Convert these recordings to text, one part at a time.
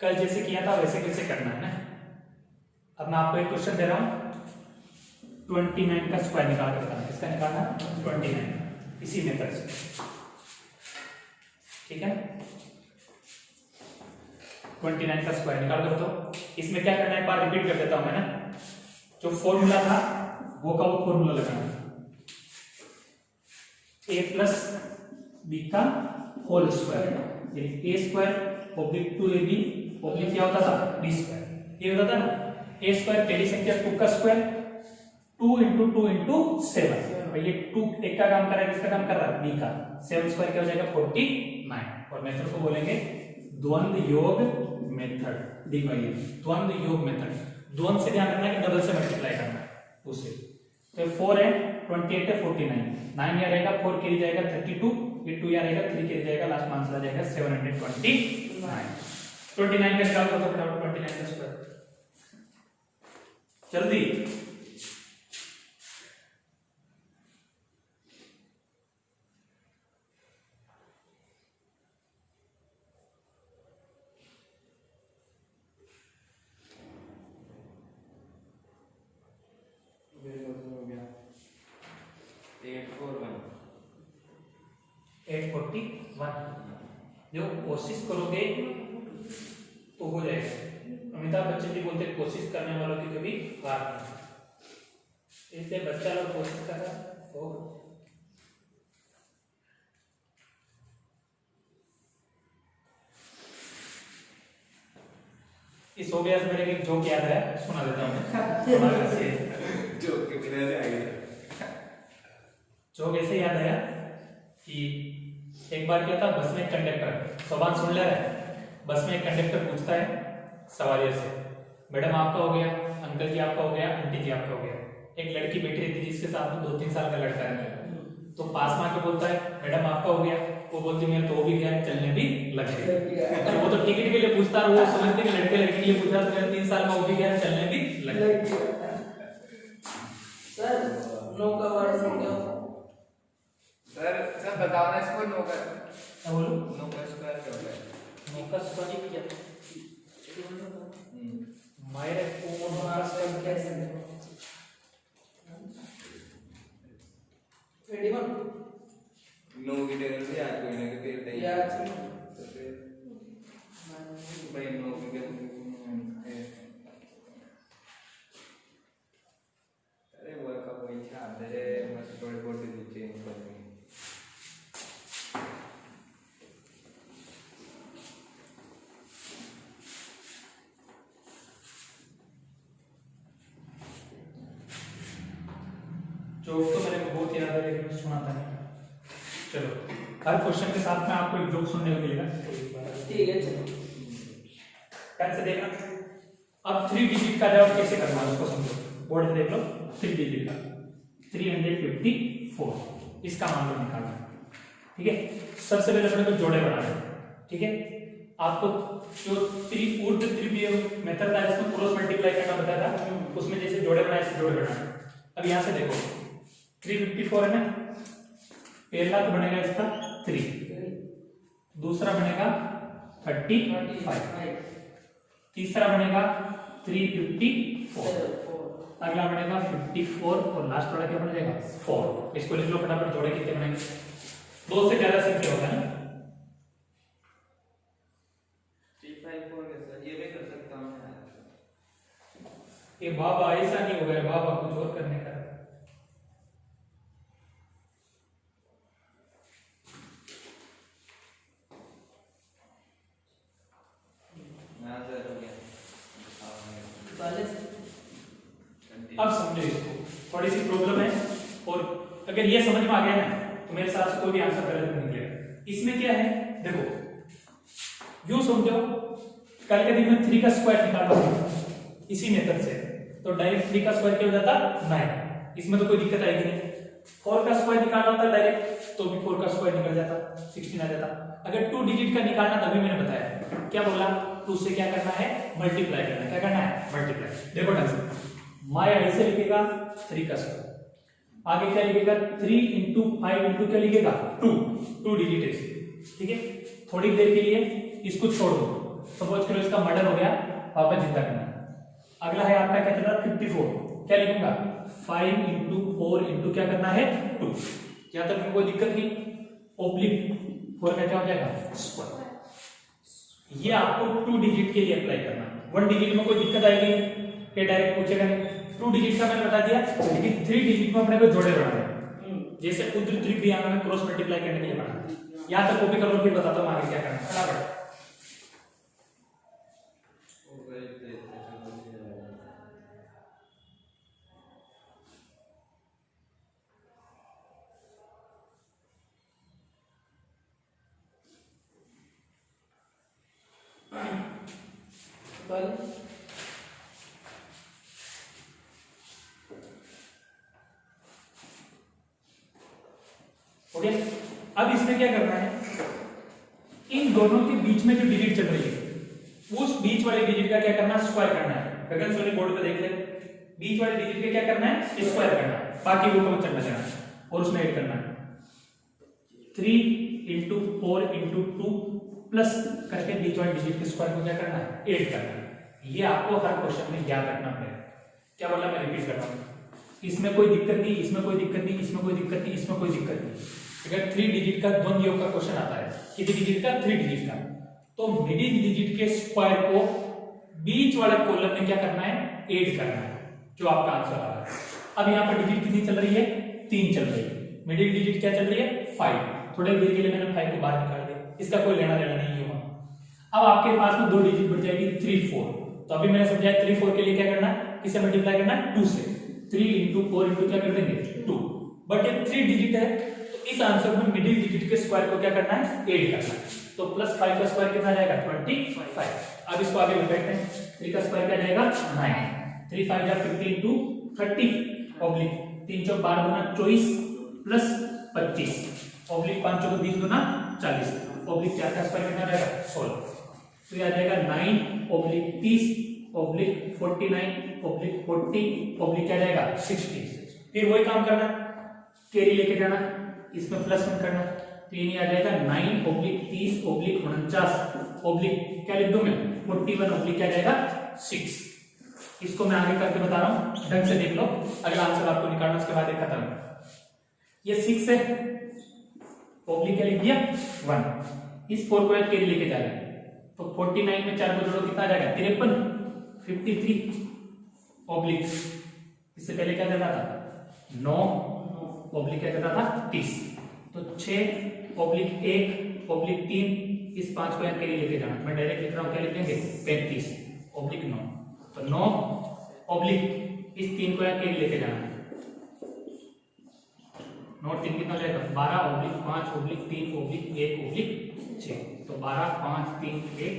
कल जैसे किया था वैसे कैसे करना है ना। अब मैं आपको एक क्वेश्चन दे रहा हूं, 29 का स्क्वायर निकाल कर बताना। किसका निकालना? 29, इसी मेथड से, ठीक है। 29 का स्क्वायर निकाल कर दो। इसमें क्या करना है, एक बार रिपीट कर देता हूं मैं ना। जो फॉर्मूला था वो का वो फॉर्मूला लगाना, a प्लस बी का होल स्क्वायर, यानी a square oblique 2ab oblique क्या होता था, b स्क्वायर। ये होता था ना, a स्क्वायर पहली संख्या 2 का स्क्वायर, 2 इंटू 2 इंटू 7, ये 2 एक का काम कर रहा है, किसका काम कर रहा है, b का। 7 स्क्वायर क्या हो जाएगा 49। और मेथड को बोलेंगे द्वंद्व योग मेथड, डिवाइड द्वंद्व योग मेथड। द्वंद्व से ध्यान रखना है कि डबल से मल्टीप्लाई करना है उसे। तो 4 है 28 है 49, 9 यहाँ रहेगा, 4 कैरी जाएगा 32, ये 2 यहाँ रहेगा, 3 कैरी जाएगा, लास्ट में आंसर आ जाएगा 729। 29 का निकाल दो फटाफट, 29 का स्क्वायर जल्दी। हो गया 841। जो कोशिश करोगे तो हो जाएगा। अमिताभ बच्चन जी बोलते कोशिश करने वालों की कभी हार नहीं, इसलिए बच्चा लोग कोशिश कर रहा होगा। इस हो गया से मेरे एक जोक याद है, सुना देता हूँ। जोक के बिना से आ गया। जोक ऐसे याद आया कि एक बार क्या था, बस में एक कंडक्टर सवाल सुन ले रहा है। बस में एक कंडक्टर पूछता है सवारियों से, मैडम आपका हो गया, अंकल जी आपका हो गया, आंटी जी आपका हो गया। एक लड़की बैठी रहती जिसके साथ में 2-3 साल का लड़का है, तो पास में आके बोलता है मैडम आपका हो गया, वो बोलती मेरा तो हो भी गया, चलने भी लग गया। वो तो टिकट के लिए पूछता है, वो समझते कि लड़के लड़की के लिए पूछ रहा, तो मेरा 3 साल में हो भी गया, चलने भी लग गया। सर नो का वर्ड समझो। सर बताओ ना इसको। नो का क्या बोलूं? नो का स्क्वायर क्या होता है? नोकस को नहीं किया मेरे को नोकस का कैसे 21 नो की जगह पे आज कोई ना के पेड़ पे या तो फिर भाई नो की जगह अरे वो का कोई छाप दे बस थोड़े बहुत चेंज कर देंगे। जोक तो मेरे को बहुत याद है लेकिन मैं सुनाता नहीं। चलो हर क्वेश्चन के साथ में आपको एक जोक सुनने को मिलेगा। ठीक है चलो ध्यान से देखना। अब 3 डिजिट का जवाब कैसे करना है उसको समझो। बोर्ड में देख लो 3 डिजिट का 354 इसका मान लो निकालना, ठीक है। सबसे पहले अपने को जोड़े बनाने, ठीक है। आपको जो ऊर्ध्व त्रिभुज मेथड था जिसमें क्रॉस मल्टीप्लाई करना बताया था, उसमें जैसे जोड़े बनाए ऐसे जोड़े बनाए। अब यहां से देखो 354 है ना, पहला तो बनेगा इसका 3, दूसरा बनेगा 35, तीसरा बनेगा 354, अगला बनेगा 54 और लास्ट वाला क्या बन जाएगा 4। इसको लिख लो फटाफट, जोड़े कितने बनेंगे? 2 से ज्यादा संख्या होगा ना। 354 के साथ ये भी कर सकता हूं मैं। ये बाबा ऐसा नहीं होगा रे बाबा, कुछ और करने का। अब समझो इसको, थोड़ी सी प्रॉब्लम है, और अगर ये समझ में आ गया ना तो मेरे हिसाब से कोई भी आंसर गलत नहीं निकलेगा। इसमें क्या है देखो, यूं समझो कल के दिन में 3 का स्क्वायर निकालना इसी मेथड से, तो डायरेक्ट 3 का स्क्वायर क्या हो जाता 9, इसमें तो कोई दिक्कत आएगी नहीं। 4 का स्क्वायर निकालना होता डायरेक्ट तो भी 4 का स्क्वायर निकल जाता, 16 आ जाता। अगर 2 डिजिट का निकालना तभी मैंने बताया, क्या बोला, 2 से क्या करना है मल्टीप्लाई करना है। क्या करना है मल्टीप्लाई। देखो ढंग से, माया ऐसे लिखेगा 3 का स्क्वायर, आगे क्या लिखेगा 3 इंटू 5 इंटू क्या लिखेगा 2 डिजिट है, ठीक है। थोड़ी देर के लिए इसको छोड़ दो, सपोज करो इसका मर्डर हो गया, वापस जिंदा करना। अगला है आपका क्या चल रहा है 54, क्या लिखूंगा 5 इंटू 4 इंटू क्या करना है 2। यहाँ तक में कोई दिक्कत नहीं। ओब्लिक 4 का क्या हो जाएगा स्क्वायर। ये आपको 2 डिजिट के लिए अप्लाई करना है। 1 डिजिट में कोई दिक्कत आएगी ये डायरेक्ट पूछेगा नहीं। 2 डिजिट का मैंने बता दिया, लेकिन 3 डिजिट में अपने को जोड़े बनाना है, जैसे उधर त्रिभुजांक में क्रॉस मल्टीप्लाई करने के लिए बनाना। यहाँ तक कॉपी कर लो, फिर बताता हूँ आगे क्या करना है। फटाफट हो गया। अब इसमें क्या करना है, इन दोनों के बीच में जो डिजिट चल रही है उस बीच वाले डिजिट का क्या करना है स्क्वायर करना है। गगन सोनी बोर्ड पे देख ले, बीच वाले डिजिट का क्या करना है स्क्वायर करना है, बाकी वो को चलना जाना और उसमें ऐड करना है 3 इंटू 4 इंटू 2 प्लस करके बीच वाले डिजिट के स्क्वायर को क्या करना है ऐड करना है। ये आपको हर क्वेश्चन में याद रखना पड़ेगा। क्या बोला, मैं रिपीट कर रहा हूँ, इसमें कोई दिक्कत नहीं, इसमें कोई दिक्कत नहीं, इसमें कोई दिक्कत नहीं, इसमें कोई दिक्कत नहीं। अगर 3 डिजिट का द्वंद्व योग का क्वेश्चन आता है, कितने डिजिट का 3 डिजिट का, तो मिडिल डिजिट के स्क्वायर को बीच वाले कॉलम में क्या करना है ऐड करना है, जो आपका आंसर आ रहा है। अब यहाँ पर डिजिट कितनी चल रही है 3 चल रही है, मिडिल डिजिट क्या चल रही है 5। थोड़े देर के लिए मैंने 5 को बाहर निकाल दिया, इसका कोई लेना देना नहीं है। अब आपके पास में 2 डिजिट बढ़ जाएगी 3 4। तो अभी मैंने समझाया 3 4 के लिए क्या करना है, किसे मल्टीप्लाई करना है 2 से। 3 इंटू 4 इंटू क्या कर देंगे 2। बट ये 3 डिजिट है, तो इस आंसर में मिडिल डिजिट के स्क्वायर को क्या करना है ऐड करना है। तो प्लस 5 का स्क्वायर कितना जाएगा 25। अब इसको आगे बढ़ाते हैं, 3 का स्क्वायर क्या जाएगा 9। 3 5 जा 15 टू 30 ऑब्लिक 3 चौक 12 गुना 24 प्लस 25 ऑब्लिक 5 चौक 20 गुना 40 ऑब्लिक 4 का स्क्वायर कितना जाएगा 16। तो ये आ जाएगा 9 ऑब्लिक 30 ऑब्लिक 49 ऑब्लिक 40 ऑब्लिक क्या जाएगा 60। फिर वही काम करना, कैरी लेके जाना, इसमें प्लस 1 करना, तो ये आ जाएगा 9 ऑब्लिक 30 ऑब्लिक 49 ऑब्लिक क्या लिख दूं मैं 41 ऑब्लिक क्या जाएगा 6। इसको मैं आगे करके बता रहा हूं, ढंग से देख लो। अगला आंसर आपको निकालना, उसके बाद एक खत्म। ये 6 है, ऑब्लिक क्या लिख दिया 1। इस 4 को कैरी लेके जा रहे हैं, तो 49 में 4 को जोड़ो कितना आ जाएगा 53 53 ऑब्लिक, इससे पहले क्या करना था 9 ऑब्लिक क्या करना था 30। तो 6 ऑब्लिक 1 ऑब्लिक 3, इस 5 को यहाँ कैरी लेके जाना, मैं डायरेक्ट लिख रहा हूँ क्या लिख देंगे 35 ऑब्लिक 9। तो 9 ऑब्लिक इस 3 को यहाँ कैरी लेके जाना, 9 3 कितना हो जाएगा 12 ऑब्लिक 5 ऑब्लिक 3 ऑब्लिक 1 ऑब्लिक 6। तो 12 5 3 1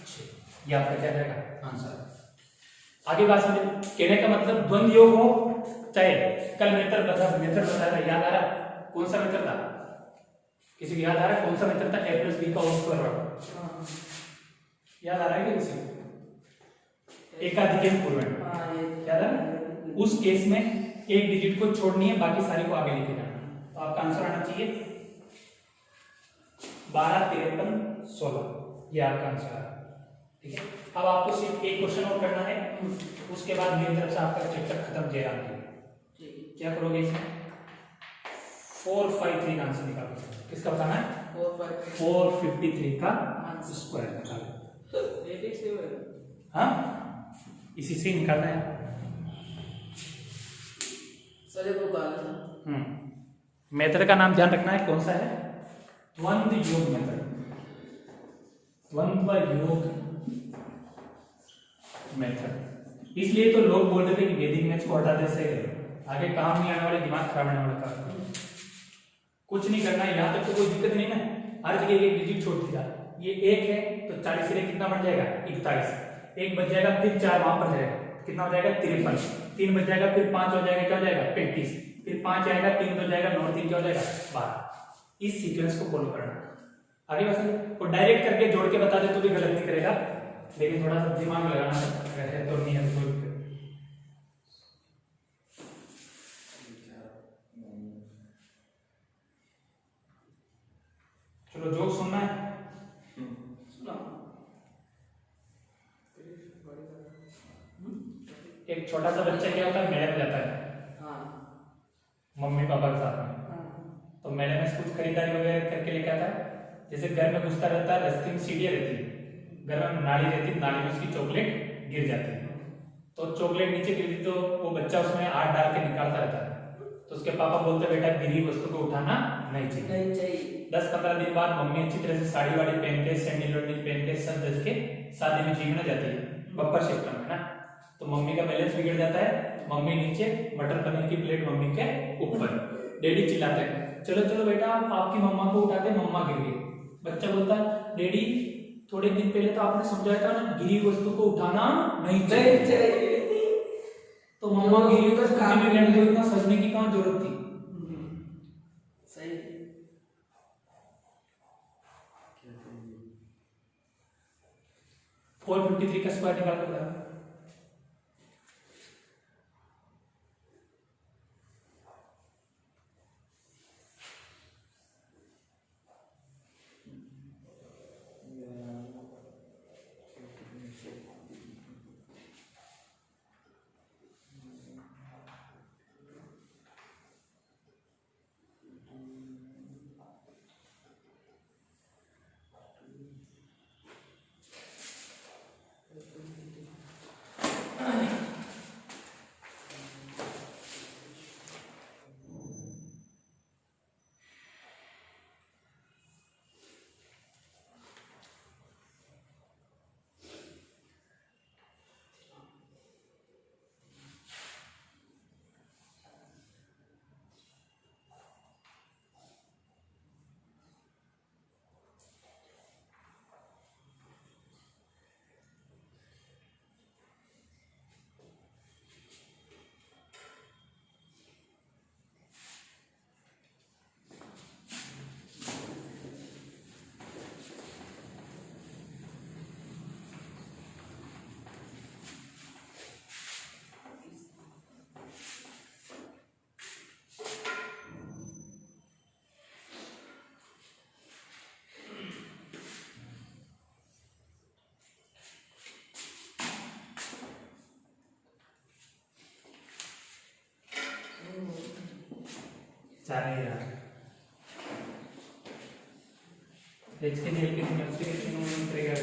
6, ये आपका क्या जाएगा आंसर। आगे बात समझ, कहने का मतलब द्वंद्व योग हो चाहे, कल मेथड बताया था, याद आ रहा कौन सा मेथड था, किसी को याद आ रहा है कौन सा मेथड था a + b का होल स्क्वायर, याद आ रहा है क्या किसी को, एकाधिक पूर्वण याद है। उस केस में एक डिजिट को छोड़नी है, बाकी सारी को आगे लेके जाना। तो आपका आंसर आना चाहिए 12 53 16, ये आपका आंसर है। ठीक है, अब आपको सिर्फ एक क्वेश्चन और करना है, उसके बाद मेरी तरफ से आपका चैप्टर खत्म जयराम जी। क्या करोगे इसमें 453 का आंसर निकालो। किसका बताना है 453 का स्क्वायर निकालो। हाँ, इसी से निकालना है। मेथड का नाम ध्यान रखना है, कौन सा है द्वंद्व योग मेथड, द्वंद्व योग मेथड। इसलिए तो लोग बोल रहे थे कि वैदिक मैथ्स को हटा दे, सही आगे काम नहीं आने वाले, दिमाग खराब होने वाला काम। कुछ नहीं करना है, यहाँ तक तो कोई दिक्कत नहीं है। हर जगह एक डिजिट छोड़ दिया, ये 1 है तो 40 से कितना बन जाएगा 41, 1 बच जाएगा, फिर 4 वहां पर जाएगा, कितना हो जाएगा 53, 3 बच जाएगा, फिर 5 हो जाएगा, क्या हो जाएगा 35, फिर 5 आएगा, 3 हो जाएगा, 9 3 क्या हो जाएगा 12। इस सीक्वेंस को फॉलो करना। आगे बस वो डायरेक्ट करके जोड़ के बता दे तो भी गलत नहीं करेगा, लेकिन थोड़ा सा दिमाग लगाना है तो नहीं है तो। चलो जो सुनना है एक छोटा सा बच्चा क्या होता है, मेले में जाता है हाँ मम्मी पापा के साथ में, हाँ तो मेले में कुछ खरीदारी वगैरह करके लेके आता है। जैसे घर में घुसता रहता है, रास्ते में सीढ़ियाँ रहती है, घर में नाली रहती है, नाली में उसकी चॉकलेट गिर जाती है, तो चॉकलेट नीचे गिरती तो वो बच्चा उसमें हाथ डाल के निकालता रहता है, तो उसके पापा बोलते बेटा गिरी वस्तु को उठाना नहीं चाहिए। नहीं चाहिए। 10-15 दिन बाद मम्मी अच्छी तरह से साड़ी वाड़ी पहन के सैंडल वैंडल पहन के सब दस के शादी में जीवने जाती है, बब्बर सिस्टम है ना। तो मम्मी का बैलेंस बिगड़ जाता है, मम्मी नीचे, मटर पनीर की प्लेट मम्मी के ऊपर, डैडी चिल्लाते हैं चलो चलो बेटा आपकी मम्मा को उठा दे, मम्मा गिर गई। बच्चा बोलता है डैडी थोड़े दिन पहले तो आपने समझाया था ना गिरी वस्तु को उठाना नहीं चाहिए। तो मम्मा गिरी तो इतना सजने की कहाँ जरूरत थी। सही। 453 का स्क्वायर निकाल कर बताओ। चार यार एच के जेल के मल्टीप्लिकेशन में ट्रिगर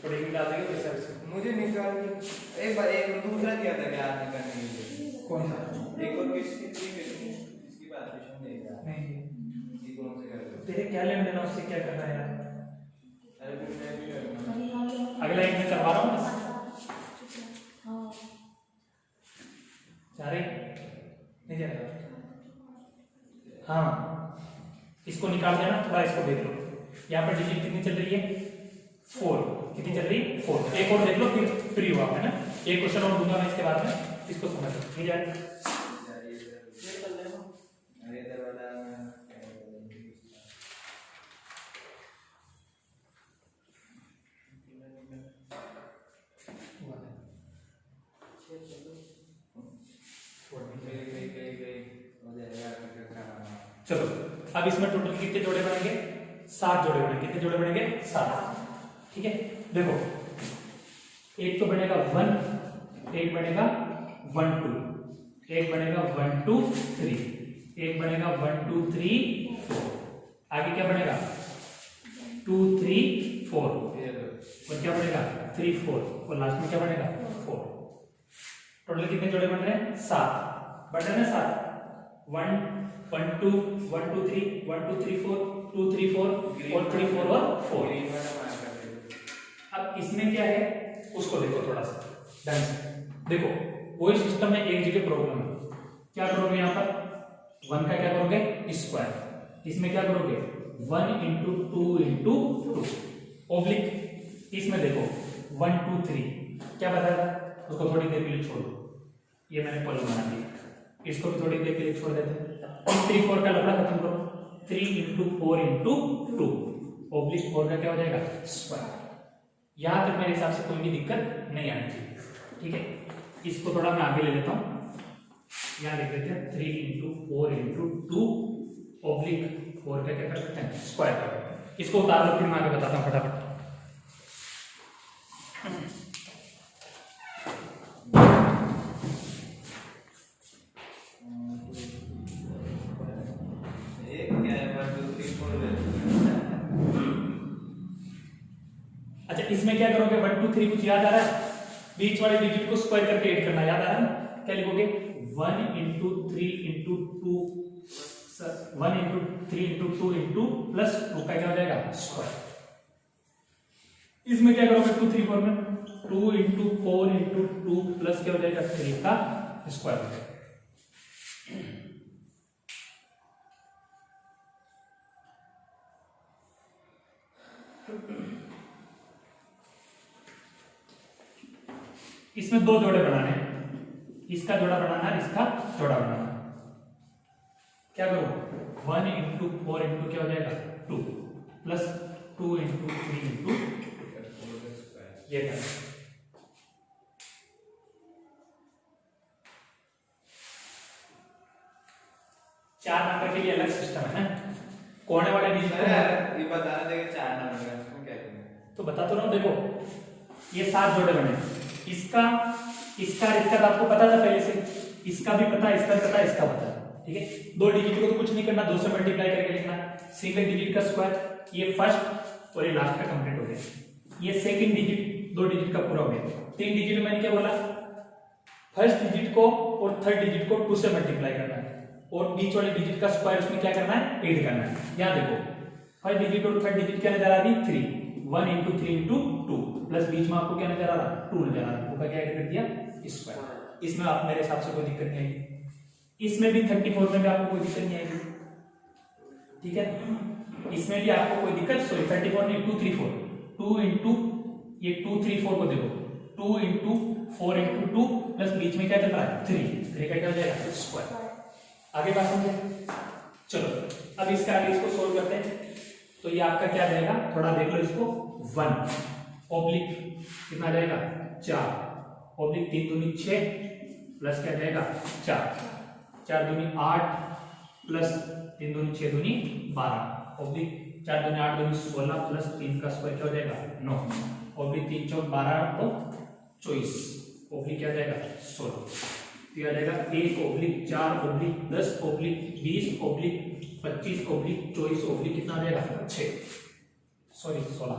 थोड़ी भी डाल देंगे वैसा वैसा। मुझे निकाल एक बार एक दूसरा दिया था क्या आपने करने के लिए? कौन सा? एक और किसकी थी इसकी बात क्वेश्चन देगा नहीं ये कौन से कर रहे हो? तेरे क्या लेन देना उससे क्या करना है यार। अरे फिर मैं भी करना। अगला एक मैं करवा रहा हूँ बस। जा रही नहीं जा रहा। हाँ इसको निकाल देना, थोड़ा इसको देख लो। यहाँ पर डिजिट कितनी चल रही है? 4। कितनी चल रही है? 4। एक और देख लो फिर फ्री हुआ है ना। एक क्वेश्चन और दूंगा मैं इसके बाद में, इसको समझ लो नहीं जाएगा। अरे दरवाजा चलो अब इसमें टोटल कितने जोड़े बनेंगे? 7 जोड़े बनेंगे। कितने जोड़े बनेंगे? 7। ठीक है देखो, एक तो बनेगा 1, एक बनेगा 1 2, एक बनेगा 1 2 3, एक बनेगा 1 2 3 4, आगे क्या बनेगा 2 3 4, और क्या बनेगा 3 4, और लास्ट में क्या बनेगा 4। टोटल कितने जोड़े बन रहे हैं? 7 बन रहे हैं। 7 1 1 2 1 2 3 1 2 3 4 2 3 4 और 3 4 और 4। अब इसमें क्या है उसको देखो थोड़ा सा ढंग से देखो। वही सिस्टम में एक जगह प्रॉब्लम है। क्या करोगे यहाँ पर? 1 का क्या करोगे? स्क्वायर। इसमें क्या करोगे? 1 इंटू 2 इंटू 2 ओब्लिक। इसमें देखो 1 2 3 क्या बताया? उसको थोड़ी देर के लिए छोड़ो। ये मैंने कॉलम बना दिया, इसको भी थोड़ी देर के लिए छोड़ देते हैं। 3 4 का लफड़ा खत्म करो, 3 × 4 × 2 ऑब्लिक 4 का क्या हो जाएगा स्क्वायर। यहां तक मेरे हिसाब से कोई भी दिक्कत नहीं आनी चाहिए, ठीक है। इसको थोड़ा मैं आगे ले लेता हूं, यहां लिख देते हैं 3 × 4 × 2 ऑब्लिक 4 का क्या कर सकते हैं स्क्वायर कर सकते हैं। इसको उतार लो, फिर मैं आगे बताता हूं फटाफट। अच्छा, इसमें क्या करोगे 1 2 3 कुछ याद आ रहा है, बीच वाले डिजिट को स्क्वायर करके ऐड करना याद आ रहा है ना, क्या लिखोगे 1 × 3 × 2 1 × 3 × 2 × प्लस 2 का क्या हो जाएगा स्क्वायर। इसमें क्या करोगे 2 3 4 में 2 × 4 × 2 प्लस क्या हो जाएगा 3 का स्क्वायर हो जाएगा। इसमें 2 जोड़े बनाने हैं, इसका जोड़ा बनाना है, इसका जोड़ा बनाना है। क्या करो 1 × 4 × क्या हो जाएगा 2 प्लस 2 × 3 × ये करना। 4 नंबर के लिए अलग सिस्टम है ना, कोने वाले डिजिट को ये बताना देगा 4 नंबर का इसमें क्या करेंगे तो बताता रहा हूं। देखो ये 7 जोड़े बने, इसका इसका इसका तो आपको पता था पहले से, इसका भी पता, इसका भी पता, इसका पता, ठीक है। 2 डिजिट को तो कुछ नहीं करना, 2 से मल्टीप्लाई करके लिखना, सिंगल डिजिट का स्क्वायर, ये फर्स्ट और ये लास्ट का कंप्लीट हो गया। ये सेकंड डिजिट 2 डिजिट का पूरा हो गया। 3 डिजिट में मैंने क्या बोला, फर्स्ट डिजिट को और थर्ड डिजिट को 2 से मल्टीप्लाई करना है और बीच वाले डिजिट का स्क्वायर उसमें क्या करना है ऐड करना है। यहां देखो फर्स्ट डिजिट और थर्ड डिजिट क्या नजर आ रही 3, 1 × 3 × 2 प्लस बीच में आपको क्या नजर आ रहा 2 नजर आ रहा, 2 का क्या ऐड कर दिया स्क्वायर। इसमें आप मेरे हिसाब से कोई दिक्कत नहीं आएगी। इसमें भी 34 में भी आपको कोई दिक्कत नहीं आएगी, ठीक है। इसमें भी आपको कोई दिक्कत, सॉरी 34 नहीं 2 3 4 2 × ये 2 3 4 को देखो 2 × 4 × 2 प्लस बीच में क्या चल रहा है 3 का क्या हो जाएगा स्क्वायर। आगे बात समझे, चलो अब इसका आगे इसको सोल्व करते हैं। तो ये आपका क्या जाएगा, थोड़ा देख लो इसको, 1 ऑब्लिक कितना जाएगा 4 ऑब्लिक 3 दूनी 6 प्लस क्या जाएगा 4 4 दूनी 8 प्लस 3 दूनी 6 दूनी 12 ऑब्लिक 4 दूनी 8 दूनी 16 प्लस 3 का स्क्वायर क्या हो जाएगा 9 ऑब्लिक 3 चौक 12 तो 24 ऑब्लिक क्या जाएगा 16 तो आ जाएगा 1 oblique 4 oblique 10 oblique 20 oblique 25 oblique 24 oblique कितना आ जाएगा 6 सॉरी 16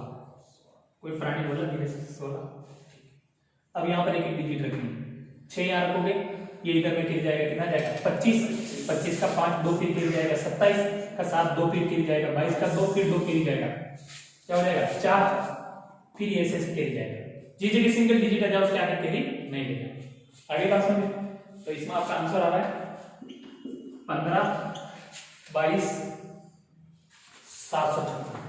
कोई प्राणी बोला धीरे से 16। अब यहाँ पर एक डिजिट रखनी 6 यहाँ रखोगे, ये इधर में गिर जाएगा, कितना जाएगा 25 25 का 5 2 फिर गिर जाएगा, 27 का 7 2 फिर गिर जाएगा, 22 का 2 फिर 2 गिर जाएगा, क्या हो जाएगा 4 फिर ऐसे गिर जाएगा। जिस जगह सिंगल डिजिट आ जाए उसके आगे कैरी नहीं लेगा। आगे बात समझे, तो इसमें आपका आंसर आ रहा है 15 22 756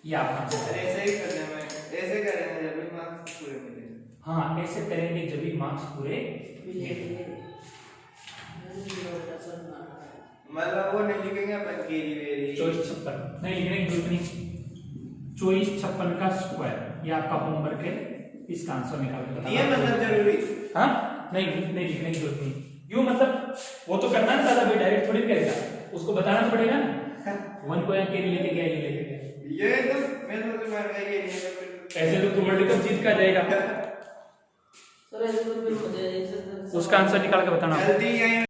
ये आपका आंसर है। ऐसे ही करने में ऐसे करेंगे जब भी मार्क्स पूरे मिलेंगे। हाँ ऐसे करेंगे जब भी मार्क्स पूरे मिलेंगे। मतलब वो नहीं लिखेंगे अपन केरी वेरी 24 56 नहीं लिखने की जरूरत नहीं, 24 56 का स्क्वायर ये आपका होमवर्क है, इसका आंसर निकाल के बताना। ये मतलब जरूरी हाँ नहीं लिखने की जरूरत नहीं, यूं मतलब वो तो करना है दादा भाई, डायरेक्ट थोड़ी करेगा, उसको बताना तो पड़ेगा ना 1 को यहाँ कैरी लेके गया ये लेके गया, ये तो मैं तो मार गया ये ऐसे तो तू वर्ल्ड कप जीत का जाएगा। सर ऐसे तो फिर हो जाएगा, उसका आंसर निकाल के बताना। जल्दी